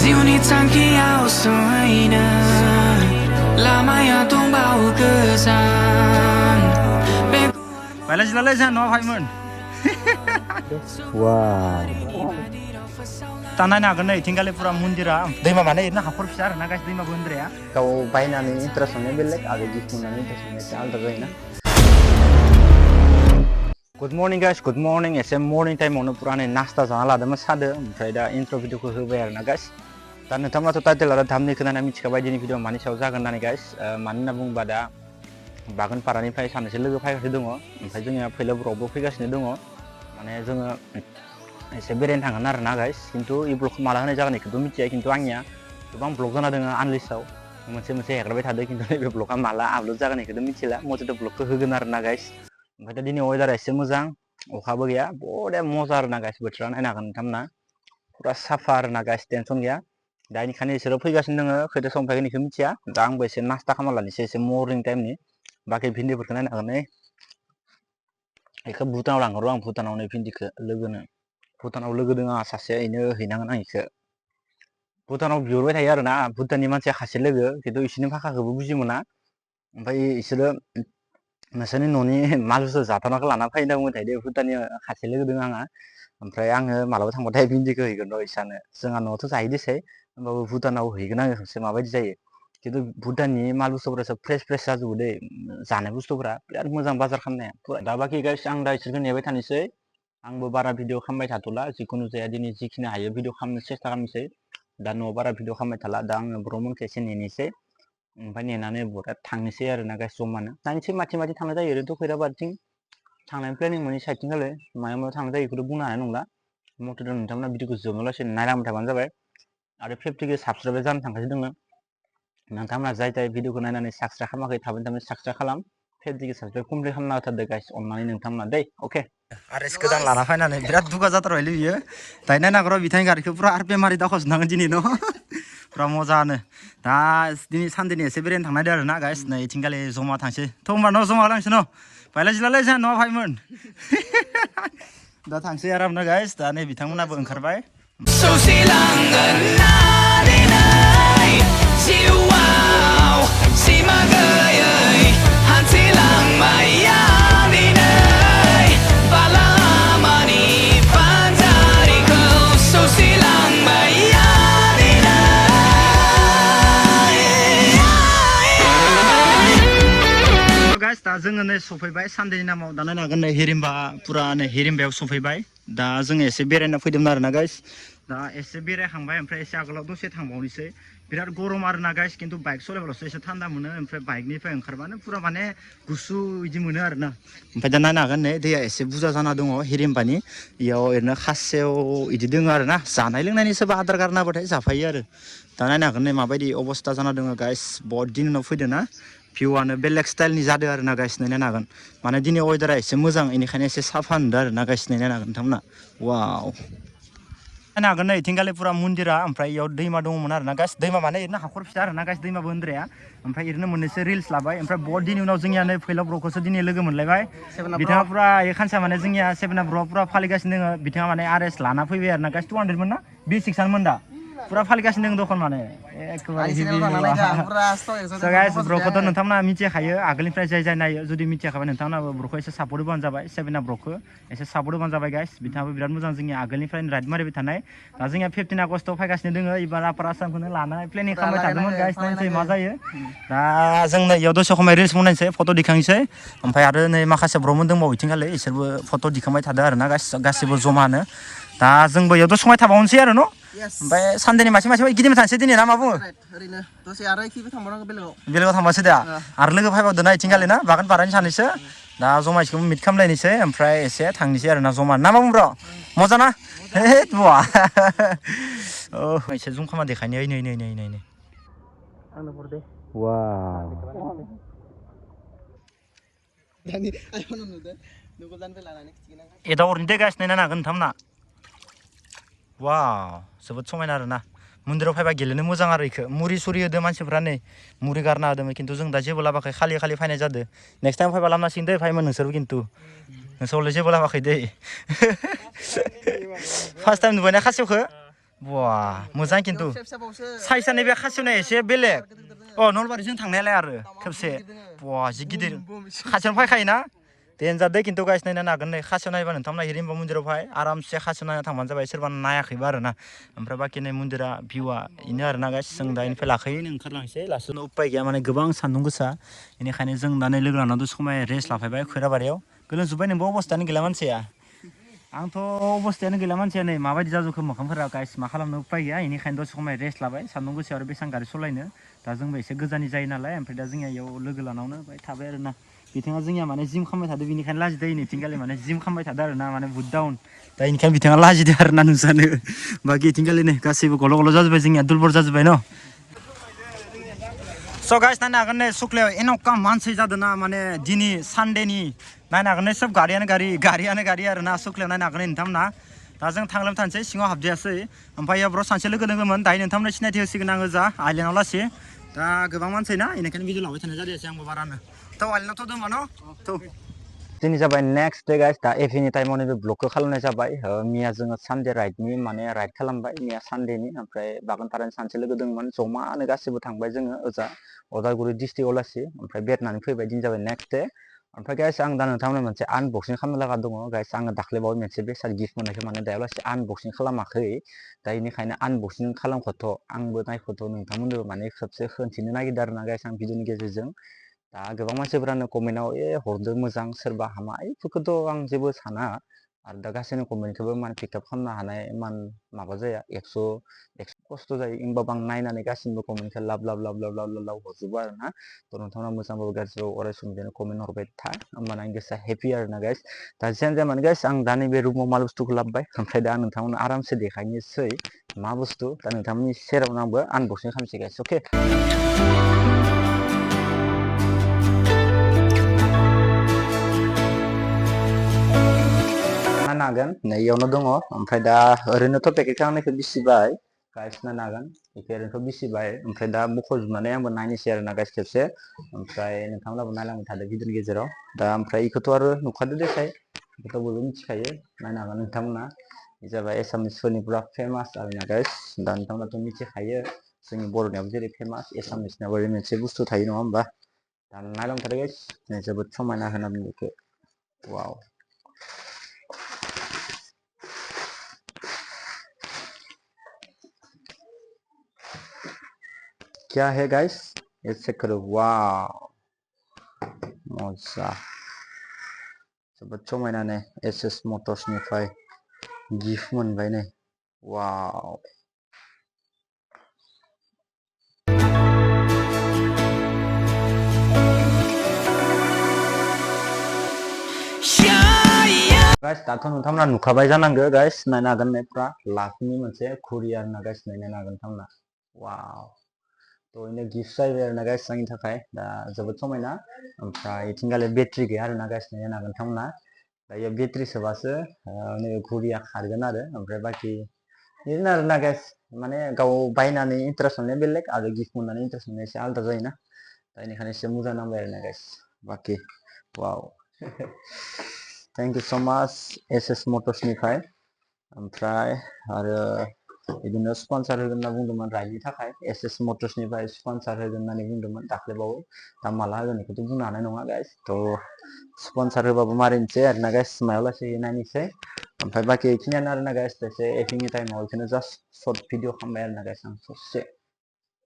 जिउनि थांखियाव सहैनो लामाया दंबावो गोजान Balas lalai jangan no Simon. Wow. Tanah ni akan ni tinggal pura mundira. Dima mana ini hafur besar, nak guys dima bundre ya. Kau bayi nani terusnya belek, ada jitu nani terusnya cahal terus na. Good morning guys, good morning. SM morning time mana pura ni nasta jangan lah, dalam sada. Saya intro video ku bayar na guys. Dan nanti mana tu title ada thamni kena nami cakap bayi ni video mana saya kan nani guys. Mana nabung pada bagan paraniफ्राय सानैसो लोगो फैगासिनो दङ ओमफ्राय जोंनिया फैलाव ब्लगबो फैगासिनो दङ माने जोङो एसे बेरायनो थांगोन आरो ना गाइस खिन्थु इ ब्लगखौ माला होनाय जागोन बेखौथ' मिथिया खिन्थु आंनिया गोबां ब्लग जाना दङ आनलिस्टआव मोनसे हेगारबाय थादों खिन्थु नैबे ब्लगआ माला आपल'ड जागोन बेखौथ' मिथिला मथेथ' ब्लगखौ होगोन आरो ना गाइस ओमफ्राय दा दिनै वेदारा एसे मोजां अखाबो गैया बरिया मजा आरो ना गाइस बोथोरा नायनो हागोन नोंथांमोना पुरा साफा आरो ना गाइस टेनसन गैया दा बेनिखायनो बिसोरो फैगासिनो दङ खैथा सम फैगोन बेखौ मिथिया दा आंबो एसे नास्ता खालामना लानोसै एसे मर्निं टाइमनि बाखि भिन्दिफोरखौ नायनो हागोन बेखौ भुटानाव लांहरो आं भुटानाव नै भिन्दिखौ लोगोनो भुटानाव लोगो दङ आंहा सासे इनो हैनांगोन आं बेखौ भुटानाव बिहरबाय थायो आरो ना भुटाननि मानसिया खासे लोगो खिन्थु बिसोरनि भाषाखौबो बुजि मोना ओमफ्राय बिसोरो नोंसोरनि न'नि माल बुस्थु जाथावनाखौ लाना फैनो बुंबाय थायो भुटाननि खासे लोगो दङ आंहा ओमफ्राय आङो मालाबा थांबाथाय भिन्दिखौ हैगोन र' इसानो जोंहा न'आवथ' जायो देसै होमबाबो भुटानाव हैगोन आङो खनसे माबायदि जायो खिन्थु भुटाननि माल बुस्थुफोरा सब फ्रेस जाजोबो दै जानाय बुस्थुफोरा बिराद मोजां बाजार खालामनाया दा बाखि गाइस आं दा इसोरखौ नेबाय थानोसै आंबो बारा भिडिअ खालामबाय थाथ'ला जिखुनु जाया दिनै जिखिनि हायो भिडिअ खालामनो सेस्था खालामनोसै दा न'आव बारा भिडिअ खालामबाय थाला दा आङो ब्र'मोनखौ एसे नेनोसै ओमफ्राय नेनानै बरिया थांनोसै आरो ना गाइस जमानो नायनोसै माथि थांनाय जायो ओरैनोथ' खैराबादथिं थांनायनि प्लेनिं मोननि साइडथिं खालै मायाव थांनाय जायो बेखौथ' बुंनो हानाय नंला मथेथ' नोंथांमोना भिडिअखौ जोबनोलासे नायलांबाय थाबानो जाबाय आरो 50K साबसक्राइबार जानो थांगासिनो दङ नोंथांमोना जाय भिडिअखौ नायनानै साबसक्राइब खालामाखै थाबैनो साबसक्राइब खालाम 50K साबसक्राइब कमप्लिट खालामना होथारदो गाइस अननानै नोंथांमोना दै अके आरो गोदान लाना फैनानै बिराद दुगा जाथारबायलै बियो दायो नायनांगौ बिथांनि गारिखौ पुरा आरो बेमारि दावखोजोबनांगोन दिनै न' पुरा मजानो दा दिनै सानदेनि एसे बेरायनो थांनायदो आरो ना गाइस नै इथिंगालि जमा थांसै थ' होमबा न' जमा लांसै न' बायलाय जिलालाय जोंहा न'आव फायमोन दा थांसै आरामनो गाइस दा नै बिथांमोनाबो ओंखारबाय जिउआव सिमा गैयै हान्थिलांबाय बालामानि बानजारिखौ सौसिलांबाय गाइस दा जोङो नै सफैबाय सानदेनि नामाव दा नायनो हागोन नै हिरिम्बा पुरा नै हिरिम्बायाव सफैबाय दा जोङो एसे बेरायना फैदोंमोन आरो ना गाइस दा एसे बेरायखांबाय ओमफ्राय एसे आगोलाव दसे थांबावनोसै बिराद गरम आरो ना गाइस खिन्थु बाइक सलायब्लासो एसे थान्दा मोनो ओमफ्राय बाइकनिफ्राय ओंखारबानो पुरा माने गुसु बिदि मोनो आरो ना ओमफ्राय दा नायनो हागोन नै दैया एसे बुरजा जाना दङ हिरिम्बानि इयाव ओरैनो खासेयाव बिदि दङ आरो ना जानाय लोंनायनि सोरबा आदार गारना होबाथाय जाफायो आरो दा नायनो हागोन नै माबायदि अबस्था जाना दङ गाइस बहुत दिन उनाव फैदों ना भिउआनो बेलेग स्टाइलनि जादों आरो ना गाइस नायनो हागोन माने दिनै वेदारा एसे मोजां बेनिखायनो एसे साफा नुदों आरो ना गाइस नायनो हागोन नोंथांमोना वाव नायनो हागोन नै इथिंगालि पुरा मन्दिरा ओमफ्राय इयाव दैमा दङमोन आरो ना गाइस दैमा माने ओरैनो हाखर फिसा आरो ना गाइस दैमाबो होनद्राया ओमफ्राय ओरैनो मोननैसो रिल्स लाबाय ओमफ्राय बहुत दिननि उनाव जोंनिया नै फैलाव ब्र'खौसो दिनै लोगो मोनलायबाय बिथाङा पुरा खानसा माने जोंनिया सेभेन आप ब्र'आ पुरा फालिगासिनो दङ बिथाङा माने आरेस्ट लाना फैबाय आरो ना गाइस 200 मोन ना B6 मोन दा पुरा फालिगासिनो दङ दखान माने गाइस ब्र'खौथ' नोंथांमोना मिथिखायो आगोलनिफ्राय जाय नायो जुदि मिथियाखैबा नोंथांमोनाबो ब्र'खौ एसे सापर्ट होबानो जाबाय सेभेन आप ब्र'खौ एसे सापर्ट होबानो जाबाय गाइस बिथाङाबो बिराद मोजां जोंनि आगोलनिफ्रायनो राइड मारिबाय थानाय दा जोंनिया 15 आगस्टआव फैगासिनो दङ एबार आपार आसामखौनो लानाय प्लेनिं खालामबाय थादोंमोन गाइस नायनोसै मा जायो दा जों नै इयाव दसे खमाय रिल्स बनायनोसै फट' दिखांनोसै ओमफ्राय आरो नै माखासे ब्र'मोन दंबावो इथिंगालि इसोरबो फट' दिखांबाय थादों आरो ना गासिबो जमानो दा जोंबो इयाव दसे समाय थाबावनोसै आरो न' ओमफ्राय सानदेनि मासे गिदिंनो थांसै दिनै ना मा बुङो ओरैनो दसे आरो इखिबो थांबावनांगौ बेलेगाव थांबासो दा आरो लोगो फायबावदो ना इथिंगालि ना बागान पारानि सानैसो दा जमा इसेखौबो मिट खालामलायनोसै ओमफ्राय एसे थांनोसै आरो ना जमा ना मा बुं ब्र' मजा ना हे बुवा एसे जुम खामा देखायनो नै आंनो हर दे वाव दानि आइफोन नुदों गोजाननिफ्राय लानानै खिथिगोन आं एदा अरनि दे गाइस नायनो हागोन नोंथांमोना वाव जोबोद समायना आरो ना मन्दिराव फैबा गेलेनो मोजां आरो इखो मुरि सुरि होदो मानसिफ्रा नै मुरि गारना होदोंमोन खिन्थु जों दा जेबो लाबाखै खालि फैनाय जादों नेक्स्ट टाइम फैबा लाबोनांसिगोन दे फायमोन नोंसोरबो खिन्थु नोंसोर हले जेबो लाबाखै दै फार्स्ट टाइम नुबायना खासेवखौ Wah, मोजां खिन्थु फिसा फिसाबावसो साइसआनो बे खासेवनाया एसे बेलेग गिदिर गिदिर अ नलबारिजों थांनायालाय आरो खेबसे बवा जि गिदिर बुम खासेवनो फैखायोना देनजार दै खिन्थु गाइस नायनो हागोन नै खासेव नायबा नोंथांमोना हिरिम्बा मन्दिराव फाय आरामसे खासेव नायना थांबानो जाबाय सोरबा नायाखैबा आरोना ओमफ्राय बाखि नै मन्दिरा भिउआ इनो आरोना गाइस जों दा इनिफ्राय लाखैनो ओंखारलांसै लासैनो उपाय गैया माने गोबां सान्दुं गोसा बेनिखायनो जों दा नै लोगो लानाव दसे समाय रेस्ट लाफैबाय खैराबारियाव गोलोमजोब्बाय नोंबो अबस्थायानो गैला मानसिया आंथ' अबस्थायानो गैला मानसिया नै माबायदि जाजोबखो मोखांफोरा गाइस मा खालामनो उपाय गैया बेनिखायनो दसे समाय रेस्ट लाबाय सान्दुं गोसायाव आरो बेसेबां गारि सालायनो दा जोंबो एसे गोजाननि जायो नालाय ओमफ्राय दा जोंनिया इयाव लोगो लानावनो बाय थाबाय आरोना बिथाङा जोंनिया माने जिम खालामबाय थादों बेनिखायनो लाजिदों इथिंगालि माने जिम खालामबाय थादों आरोना माने बुट डाउन दा इनिखायनो बिथाङा लाजिदों आरोना नुजानो बाखि इथिंगालि नै गासैबो गल' गल' जाजोब्बाय जोंनिया दुलबर जाजोब्बाय न' स' गाइस नायनो हागोन नै सुक्लायाव एन'का मानसि जादोंना माने दिनै सानडेनि नायनो हागोन नै सोब गारियानो गारि आरोना सुक्लायाव नायनो हागोन नै नोंथांमोना दा जों थांलायबाय थानोसै सिङाव हाबदियासै ओमफ्राय इयाव सानसे लोगो दोङोमोन दायो नोंथांमोननो सिनायथि होसिगोन आङो जा आइलेण्डआव लासै दा गोबां मानसि ना बेनिखायनो भिडिअ लाबाय थानाय जादियासै आंबो बारानो थ' आइलेण्डआवथ' दङ न' थ' दिनै जाबाय नेक्स्ट डे गाइस दा एफिनि टाइमाव नैबे ब्लगखौ खालामनाय जाबाय मिया जोङो सानडे राइडनि माने राइड खालामबाय मिया सानडेनि ओमफ्राय बागानपारानि सानसे लोगो दंमोन जमानो गासैबो थांबाय जोङो ओजा अदालगुरि डिस्ट्रिक्टआव लासै ओमफ्राय बेरायनानै फैबाय दिनै जाबाय नेक्स्ट डे ओमफ्राय गाइस आं दा नोंथांमोननो मोनसे आनबक्सिं खालामनो लागा दङ गाइस आङो दाख्लैबावै मोनसे बेसाद गिफ्ट मोननायखौ माने दायालासे आनबक्सिं खालामाखै दा बेनिखायनो आनबक्सिं खालामख'थ' आंबो नायख'थ' नोंथांमोननोबो माने खेबसे खोन्थिनो नागिरदों आरोना गाइस आं भिडिअनि गेजेरजों दा गोबां मानसिफोरानो कमेन्टआव हरदों मोजां सोरबा हामा बेफोरखौथ' आं जेबो साना आरो दा गासैनि कमेन्टखौबो माने पिकआप खालामनो हानाय मान माबा जाया एक्स' खस्थ' जायो होमबाबो आं नायनानै गासिनिबो कमेन्टखौ लाब हरजोबो आरोना थ' नोंथांमोना मोजांबाबो गाज्रिबाबो अराय सम बिदिनो कमेन्ट हरबाय था होमबाना आं गोसोआ हेपि आरोना गाइस दा जियानो जाया मानो गाइस आं दा नैबे रुमाव माल बुस्थुखौ लाबोबाय ओमफ्राय दा नोंथांमोननो आरामसे देखायनोसै मा बुस्थु दा नोंथांमोननि सेरावनो आंबो आनबक्सिं खालामसै गाइस अके नायनो हागोन नै इयावनो दङ ओमफ्राय दा ओरैनोथ' पेकेटखौ आंनिखौ बिसिबाय गाइस नायनो हागोन बेखौ ओरैनोथ' बिसिबाय ओमफ्राय दा बख'जोबनानै आंबो नायनोसै आरोना गाइस खेबसे ओमफ्राय नोंथांमोनाबो नायलांबाय थादो भिडिअनि गेजेराव दा ओमफ्राय बेखौथ' आरो नुखादो देखाय बेखौथ' बयबो मिथिखायो नायनो हागोन नोंथांमोना बे जाबाय एसामिसफोरनि पुरा फेमास आरोना गाइस दा नोंथांमोनाथ' मिथिखायो जोंनि बर'नियाबो जेरै फेमास एसामिसनियाबो ओरै मोनसे बुस्थु थायो नङा होमबा दा नायलांबाय थादो गाइस जोबोद समायना होनानै बेखौ वाव क्या है गाइस ये चेक करो वाव मजा जोबोद समायना नै एसएस मटर्सनिफ्राय गिफ्ट मोनबाय नै वाव गाइस दाथ' नोंथांमोना नुखाबाय जानांगौ गाइस नायनो हागोन नै पुरा लाखनि मोनसे घुरि आरोना गाइस नायनो हागोन नोंथांमोना वाव थ' इनो गिफ्ट जाहैबाय आरोना गाइस आंनि थाखाय दा जोबोद समायना ओमफ्राय इथिंगाले बेटारि गैया आरोना गाइस नायनो हागोन नोंथांमोना दायो बेटारि सोबासो नैबे घुरिया खारगोन आरो ओमफ्राय बाखि बिदिनो आरोना गाइस माने गाव बायनानै इन्टारेस्ट मोननाया बेलेग आरो गिफ्ट मोननानै इन्टारेस्ट मोननाया एसे आलादा जायोना दा बेनिखायनो एसे मोजां नांबाय आरोना गाइस बाखि वाव थेंक इउ स' माच एसएस मटर्सनिफ्राय ओमफ्राय आरो बिदिनो स्पन्सार होगोन होनना बुंदोंमोन राइडनि थाखाय एसएस मटर्सनिफ्राय स्पन्सार होगोन होननानै बुंदोंमोन दाख्लैबावै दा माला होगोन बेखौथ' बुंनो हानाय नङा गाइस थ' स्पन्सार होबाबो मारिनोसै आरोना गाइस मायाव लासै नायनोसै ओमफ्राय बाखि बेखिनियानो आरोना गाइस एसे एपिंनि टाइमाव बेखौनो जास्ट सर्ट भिडिअ खालामबाय आरोना गाइस आं ससे